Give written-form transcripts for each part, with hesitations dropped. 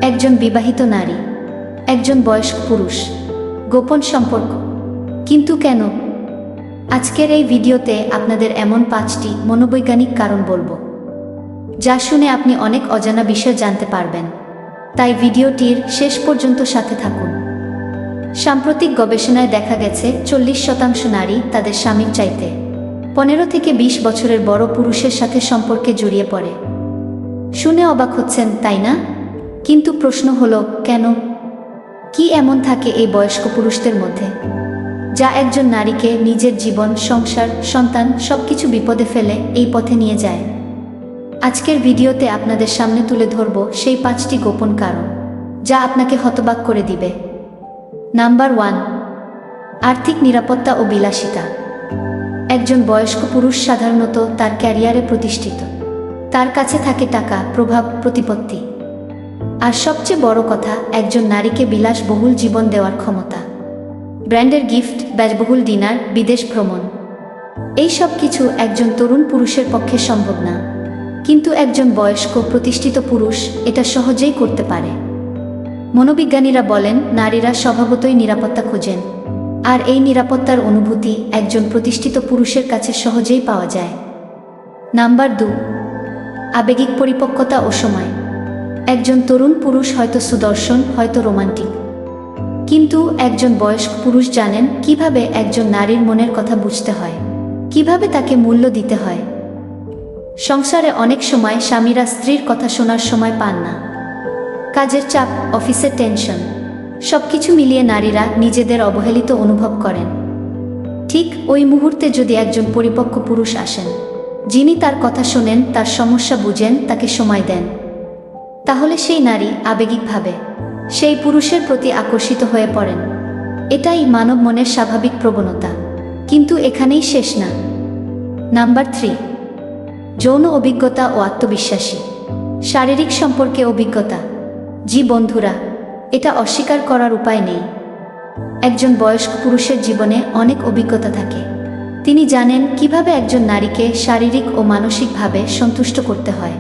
একজন বিবাহিত নারী, একজন বয়স্ক পুরুষ, গোপন সম্পর্ক, কিন্তু কেন? আজকের এই ভিডিওতে আপনাদের এমন 5টি মনোবৈজ্ঞানিক কারণ বলবো, যা শুনে আপনি অনেক অজানা বিষয় জানতে পারবেন। তাই ভিডিওটির শেষ পর্যন্ত সাথে থাকুন। সাম্প্রতিক গবেষণায় দেখা গেছে 40% নারী তাদের স্বামীর চাইতে 15 থেকে 20 বছরের বড় পুরুষের সাথে সম্পর্কে জড়িয়ে পড়ে। শুনে অবাক হচ্ছেন, তাই না? কিন্তু প্রশ্ন হলো, কেন? কি এমন থাকে এই বয়স্ক পুরুষদের মধ্যে, যা একজন নারীকে নিজের জীবন, সংসার, সন্তান সবকিছু বিপদে ফেলে এই পথে নিয়ে যায়? আজকের ভিডিওতে আপনাদের সামনে তুলে ধরব সেই 5টি গোপন কারণ, যা আপনাকে হতবাক করে দিবে। নাম্বার 1, আর্থিক নিরাপত্তা ও বিলাসিতা। একজন বয়স্ক পুরুষ সাধারণত তার ক্যারিয়ারে প্রতিষ্ঠিত। তার কাছে থাকে টাকা, প্রভাব, প্রতিপত্তি। আর সবচেয়ে বড় কথা, একজন নারীকে বিলাসবহুল জীবন দেওয়ার ক্ষমতা। ব্র্যান্ডের গিফট, ব্যয়বহুল ডিনার, বিদেশ ভ্রমণ, এই সব কিছু একজন তরুণ পুরুষের পক্ষে সম্ভব না। কিন্তু একজন বয়স্ক প্রতিষ্ঠিত পুরুষ এটা সহজেই করতে পারে। মনোবিজ্ঞানীরা বলেন, নারীরা স্বভাবতই নিরাপত্তা খোঁজেন, আর এই নিরাপত্তার অনুভূতি একজন প্রতিষ্ঠিত পুরুষের কাছে সহজেই পাওয়া যায়। নাম্বার 2, আবেগিক পরিপক্কতা ও সময়। একজন তরুণ পুরুষ হয়তো সুদর্শন, হয়তো রোমান্টিক, কিন্তু একজন বয়স্ক পুরুষ জানেন কিভাবে একজন নারীর মনের কথা বুঝতে হয়, কিভাবে তাকে মূল্য দিতে হয়। সংসারে অনেক সময় স্বামীরা স্ত্রীর কথা শোনার সময় পান না। কাজের চাপ, অফিসের টেনশন, সবকিছু মিলিয়ে নারীরা নিজেদের অবহেলিত অনুভব করেন। ঠিক ওই মুহূর্তে যদি একজন পরিপক্ক পুরুষ আসেন, যিনি তার কথা শোনেন, তার সমস্যা বুঝেন, তাকে সময় দেন, তাহলে সেই নারী আবেগিকভাবে সেই পুরুষের প্রতি আকর্ষিত হয়ে পড়েন। এটাই মানব মনের স্বাভাবিক প্রবণতা, কিন্তু এখানেই শেষ না। নাম্বার 3, যৌন অভিজ্ঞতা ও আত্মবিশ্বাসী। শারীরিক সম্পর্কে অভিজ্ঞতা। জি বন্ধুরা, এটা অস্বীকার করার উপায় নেই। একজন বয়স্ক পুরুষের জীবনে অনেক অভিজ্ঞতা থাকে। তিনি জানেন কিভাবে একজন নারীকে শারীরিক ও মানসিকভাবে সন্তুষ্ট করতে হয়।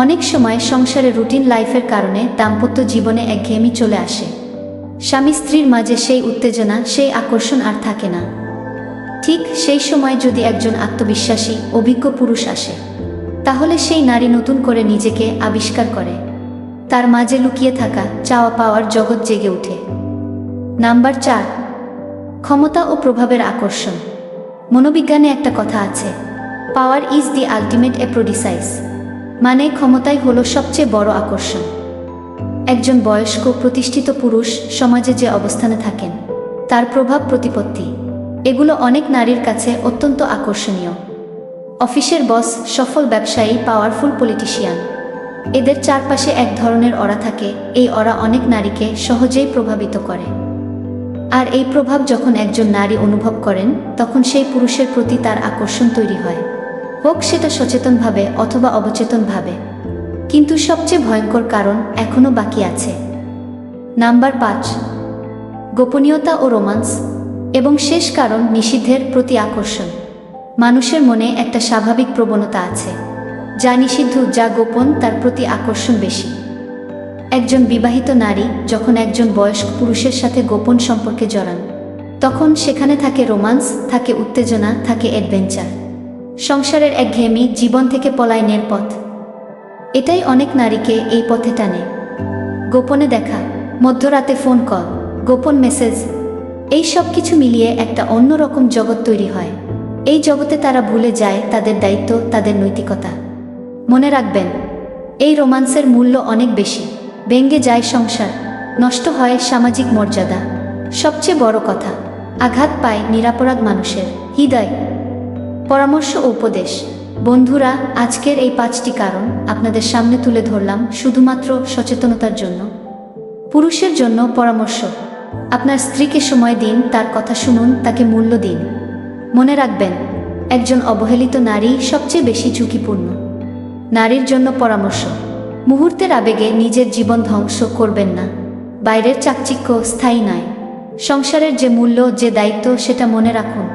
অনেক সময় সংসারে রুটিন লাইফের কারণে দাম্পত্য জীবনে একঘেয়েমি চলে আসে। স্বামী স্ত্রীর মাঝে সেই উত্তেজনা, সেই আকর্ষণ আর থাকে না। ঠিক সেই সময় যদি একজন আত্মবিশ্বাসী, অভিজ্ঞ পুরুষ আসে, তাহলে সেই নারী নতুন করে নিজেকে আবিষ্কার করে। তার মাঝে লুকিয়ে থাকা চাওয়া পাওয়ার জগৎ জেগে ওঠে। নাম্বার 4, ক্ষমতা ও প্রভাবের আকর্ষণ। মনোবিজ্ঞানে একটা কথা আছে, পাওয়ার ইজ দি আলটিমেট অ্যাফ্রোডিসাইস, মানে ক্ষমতাই হলো সবচেয়ে বড় আকর্ষণ। একজন বয়স্ক প্রতিষ্ঠিত পুরুষ সমাজে যে অবস্থানে থাকেন, তার প্রভাব, প্রতিপত্তি, এগুলো অনেক নারীর কাছে অত্যন্ত আকর্ষণীয়। অফিসের বস, সফল ব্যবসায়ী, পাওয়ারফুল পলিটিশিয়ান, এদের চারপাশে এক ধরনের অরা থাকে। এই অরা অনেক নারীকে সহজেই প্রভাবিত করে। আর এই প্রভাব যখন একজন নারী অনুভব করেন, তখন সেই পুরুষের প্রতি তার আকর্ষণ তৈরি হয়, হোক সেটা সচেতনভাবে অথবা অবচেতনভাবে। কিন্তু সবচেয়ে ভয়ঙ্কর কারণ এখনও বাকি আছে। নাম্বার 5, গোপনীয়তা ও রোমান্স। এবং শেষ কারণ, নিষিদ্ধের প্রতি আকর্ষণ। মানুষের মনে একটা স্বাভাবিক প্রবণতা আছে, যা নিষিদ্ধ, যা গোপন, তার প্রতি আকর্ষণ বেশি। একজন বিবাহিত নারী যখন একজন বয়স্ক পুরুষের সাথে গোপন সম্পর্কে জড়ান, তখন সেখানে থাকে রোমান্স, থাকে উত্তেজনা, থাকে অ্যাডভেঞ্চার। সংসারের একঘেয়েমি, জীবন থেকে পলায়নের পথ, এটাই অনেক নারীকে এই পথে টানে। গোপনে দেখা, মধ্যরাতে ফোন কল, গোপন মেসেজ, এই সব কিছু মিলিয়ে একটা অন্যরকম জগৎ তৈরি হয়। এই জগতে তারা ভুলে যায় তাদের দায়িত্ব, তাদের নৈতিকতা। মনে রাখবেন, এই রোমান্সের মূল্য অনেক বেশি। ভেঙে যায় সংসার, নষ্ট হয় সামাজিক মর্যাদা, সবচেয়ে বড় কথা, আঘাত পায় নিরপরাধ মানুষের হৃদয়। পরামর্শ ও উপদেশ। বন্ধুরা, আজকের এই 5টি কারণ আপনাদের সামনে তুলে ধরলাম শুধুমাত্র সচেতনতার জন্য। পুরুষের জন্য পরামর্শ, আপনার স্ত্রীকে সময় দিন, তার কথা শুনুন, তাকে মূল্য দিন। মনে রাখবেন, একজন অবহেলিত নারী সবচেয়ে বেশি ঝুঁকিপূর্ণ। নারীর জন্য পরামর্শ, মুহূর্তের আবেগে নিজের জীবন ধ্বংস করবেন না। বাইরের চাকচিক্য স্থায়ী নয়। সংসারের যে মূল্য, যে দায়িত্ব, সেটা মনে রাখুন।